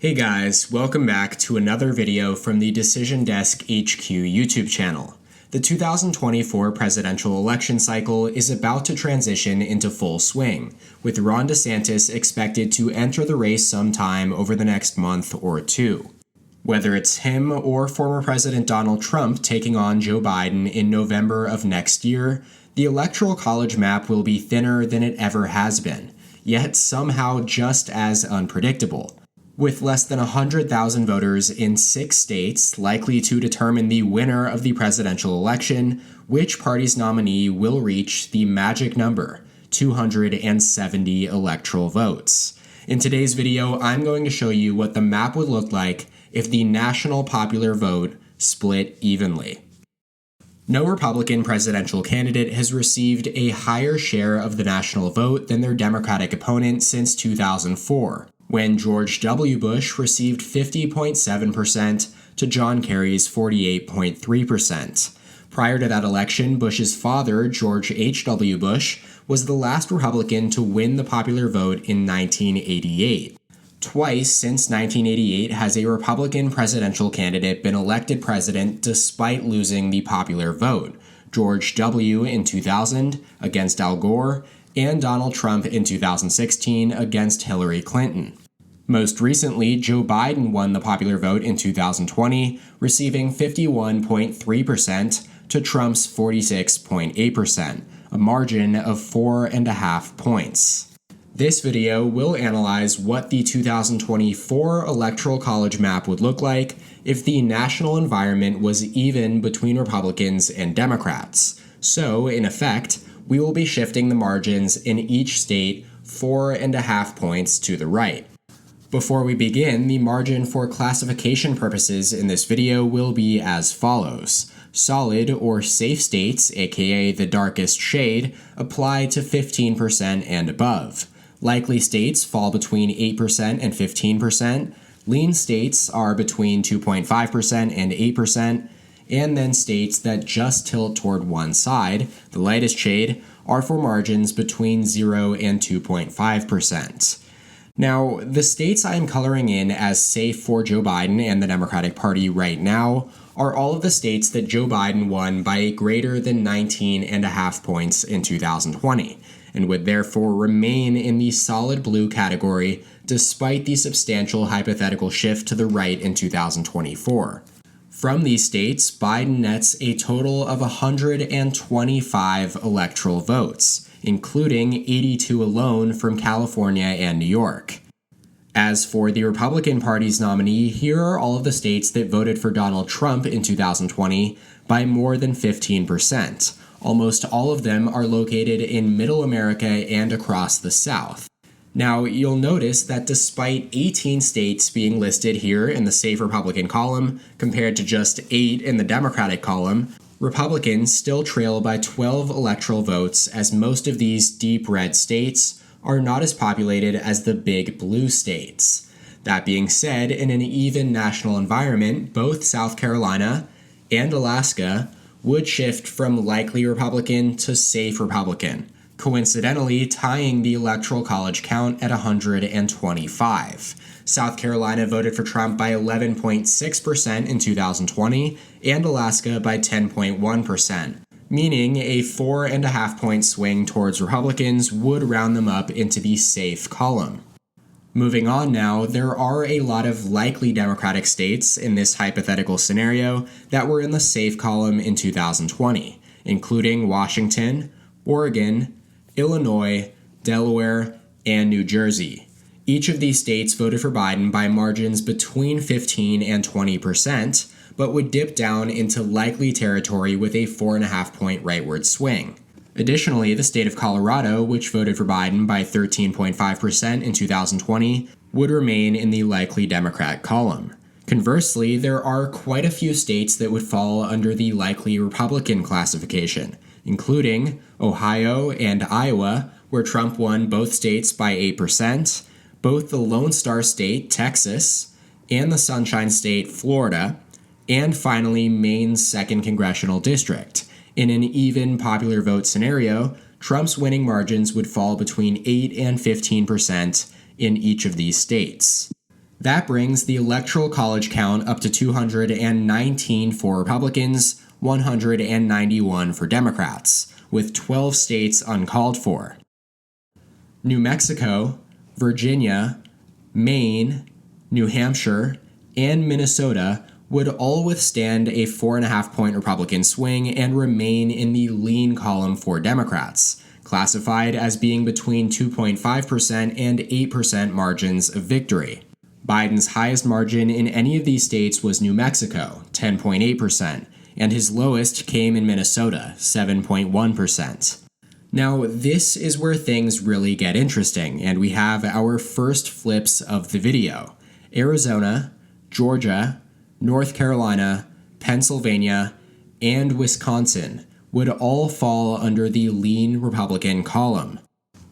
Hey guys, welcome back to another video from the Decision Desk HQ YouTube channel. The 2024 presidential election cycle is about to transition into full swing, with Ron DeSantis expected to enter the race sometime over the next month or two. Whether it's him or former President Donald Trump taking on Joe Biden in November of next year, the Electoral College map will be thinner than it ever has been, yet somehow just as unpredictable. With less than 100,000 voters in 6 states likely to determine the winner of the presidential election, which party's nominee will reach the magic number, 270 electoral votes. In today's video, I'm going to show you what the map would look like if the national popular vote split evenly. No Republican presidential candidate has received a higher share of the national vote than their Democratic opponent since 2004. When George W. Bush received 50.7% to John Kerry's 48.3%. Prior to that election, Bush's father, George H.W. Bush, was the last Republican to win the popular vote in 1988. Twice since 1988 has a Republican presidential candidate been elected president despite losing the popular vote. George W. in 2000 against Al Gore, and Donald Trump in 2016 against Hillary Clinton. Most recently, Joe Biden won the popular vote in 2020, receiving 51.3% to Trump's 46.8%, a margin of 4.5 points. This video will analyze what the 2024 Electoral College map would look like if the national environment was even between Republicans and Democrats. So, in effect, we will be shifting the margins in each state 4.5 points to the right. Before we begin, the margin for classification purposes in this video will be as follows. Solid or safe states, aka the darkest shade, apply to 15% and above. Likely states fall between 8% and 15%. Lean states are between 2.5% and 8%. And then states that just tilt toward one side, the lightest shade, are for margins between 0 and 2.5%. Now, the states I am coloring in as safe for Joe Biden and the Democratic Party right now are all of the states that Joe Biden won by a greater than 19.5 points in 2020, and would therefore remain in the solid blue category despite the substantial hypothetical shift to the right in 2024. From these states, Biden nets a total of 125 electoral votes, including 82 alone from California and New York. As for the Republican Party's nominee, here are all of the states that voted for Donald Trump in 2020 by more than 15%. Almost all of them are located in Middle America and across the South. Now, you'll notice that despite 18 states being listed here in the safe Republican column, compared to just 8 in the Democratic column, Republicans still trail by 12 electoral votes, as most of these deep red states are not as populated as the big blue states. That being said, in an even national environment, both South Carolina and Alaska would shift from likely Republican to safe Republican, coincidentally tying the Electoral College count at 125. South Carolina voted for Trump by 11.6% in 2020, and Alaska by 10.1%, meaning a 4.5 point swing towards Republicans would round them up into the safe column. Moving on now, there are a lot of likely Democratic states in this hypothetical scenario that were in the safe column in 2020, including Washington, Oregon, Illinois, Delaware, and New Jersey. Each of these states voted for Biden by margins between 15 and 20%, but would dip down into likely territory with a 4.5 point rightward swing. Additionally, the state of Colorado, which voted for Biden by 13.5% in 2020, would remain in the likely Democrat column. Conversely, there are quite a few states that would fall under the likely Republican classification, including Ohio and Iowa, where Trump won both states by 8%, both the Lone Star State, Texas, and the Sunshine State, Florida, and finally Maine's 2nd Congressional District. In an even popular vote scenario, Trump's winning margins would fall between 8 and 15% in each of these states. That brings the Electoral College count up to 219 for Republicans, 191 for Democrats, with 12 states uncalled for. New Mexico, Virginia, Maine, New Hampshire, and Minnesota would all withstand a 4.5-point Republican swing and remain in the lean column for Democrats, classified as being between 2.5% and 8% margins of victory. Biden's highest margin in any of these states was New Mexico, 10.8%, and his lowest came in Minnesota, 7.1%. Now, this is where things really get interesting, and we have our first flips of the video. Arizona, Georgia, North Carolina, Pennsylvania, and Wisconsin would all fall under the lean Republican column.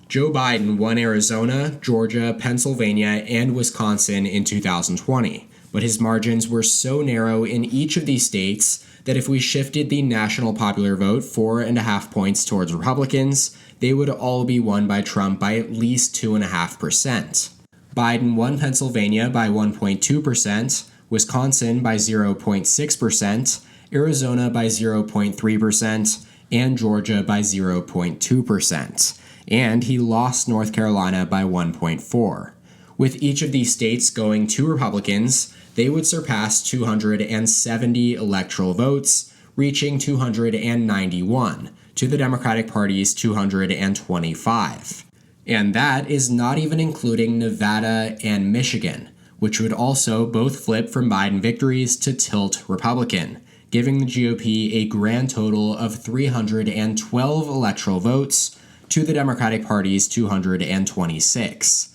Joe Biden won Arizona, Georgia, Pennsylvania, and Wisconsin in 2020, but his margins were so narrow in each of these states that if we shifted the national popular vote 4.5 points towards Republicans, they would all be won by Trump by at least 2.5%. Biden won Pennsylvania by 1.2%, Wisconsin by 0.6%, Arizona by 0.3%, and Georgia by 0.2%. And he lost North Carolina by 1.4%. With each of these states going to Republicans, they would surpass 270 electoral votes, reaching 291, to the Democratic Party's 225. And that is not even including Nevada and Michigan, which would also both flip from Biden victories to tilt Republican, giving the GOP a grand total of 312 electoral votes to the Democratic Party's 226.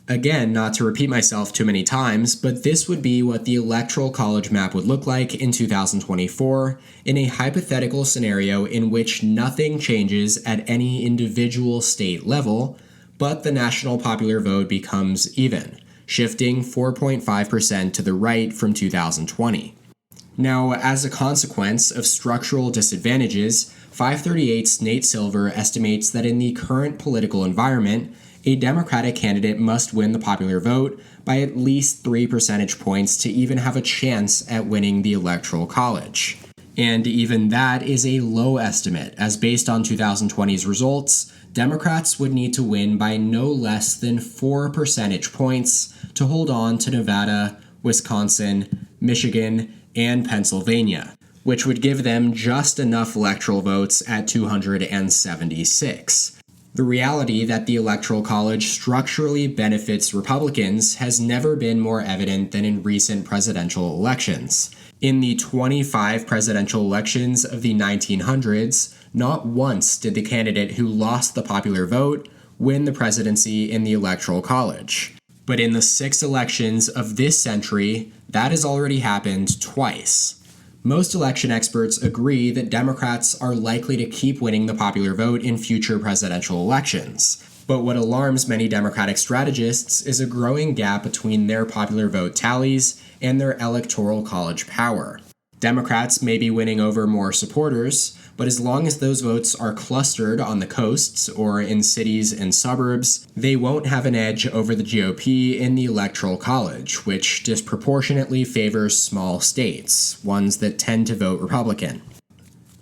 Again, not to repeat myself too many times, but this would be what the Electoral College map would look like in 2024 in a hypothetical scenario in which nothing changes at any individual state level, but the national popular vote becomes even, shifting 4.5% to the right from 2020. Now, as a consequence of structural disadvantages, 538's Nate Silver estimates that in the current political environment, a Democratic candidate must win the popular vote by at least 3 percentage points to even have a chance at winning the Electoral College. And even that is a low estimate, as based on 2020's results, Democrats would need to win by no less than 4 percentage points to hold on to Nevada, Wisconsin, Michigan, and Pennsylvania, which would give them just enough electoral votes at 276. The reality that the Electoral College structurally benefits Republicans has never been more evident than in recent presidential elections. In the 25 presidential elections of the 1900s, not once did the candidate who lost the popular vote win the presidency in the Electoral College. But in the 6 elections of this century, that has already happened twice. Most election experts agree that Democrats are likely to keep winning the popular vote in future presidential elections. But what alarms many Democratic strategists is a growing gap between their popular vote tallies and their Electoral College power. Democrats may be winning over more supporters, but as long as those votes are clustered on the coasts or in cities and suburbs, they won't have an edge over the GOP in the Electoral College, which disproportionately favors small states, ones that tend to vote Republican.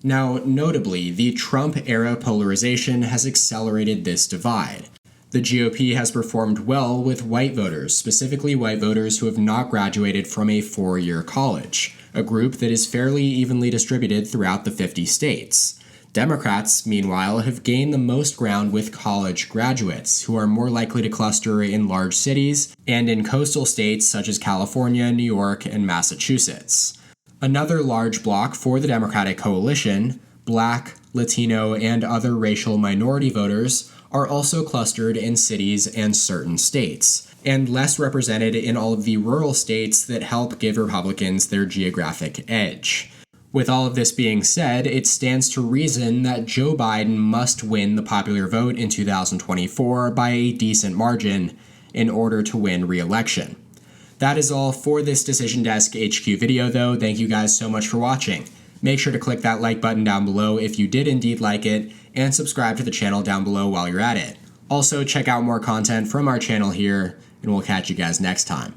Now, notably, the Trump-era polarization has accelerated this divide. The GOP has performed well with white voters, specifically white voters who have not graduated from a 4-year college, a group that is fairly evenly distributed throughout the 50 states. Democrats, meanwhile, have gained the most ground with college graduates, who are more likely to cluster in large cities and in coastal states such as California, New York, and Massachusetts. Another large bloc for the Democratic coalition, Black, Latino, and other racial minority voters, are also clustered in cities and certain states, and less represented in all of the rural states that help give Republicans their geographic edge. With all of this being said, it stands to reason that Joe Biden must win the popular vote in 2024 by a decent margin in order to win re-election. That is all for this Decision Desk HQ video, though. Thank you guys so much for watching. Make sure to click that like button down below if you did indeed like it, and subscribe to the channel down below while you're at it. Also, check out more content from our channel here, and we'll catch you guys next time.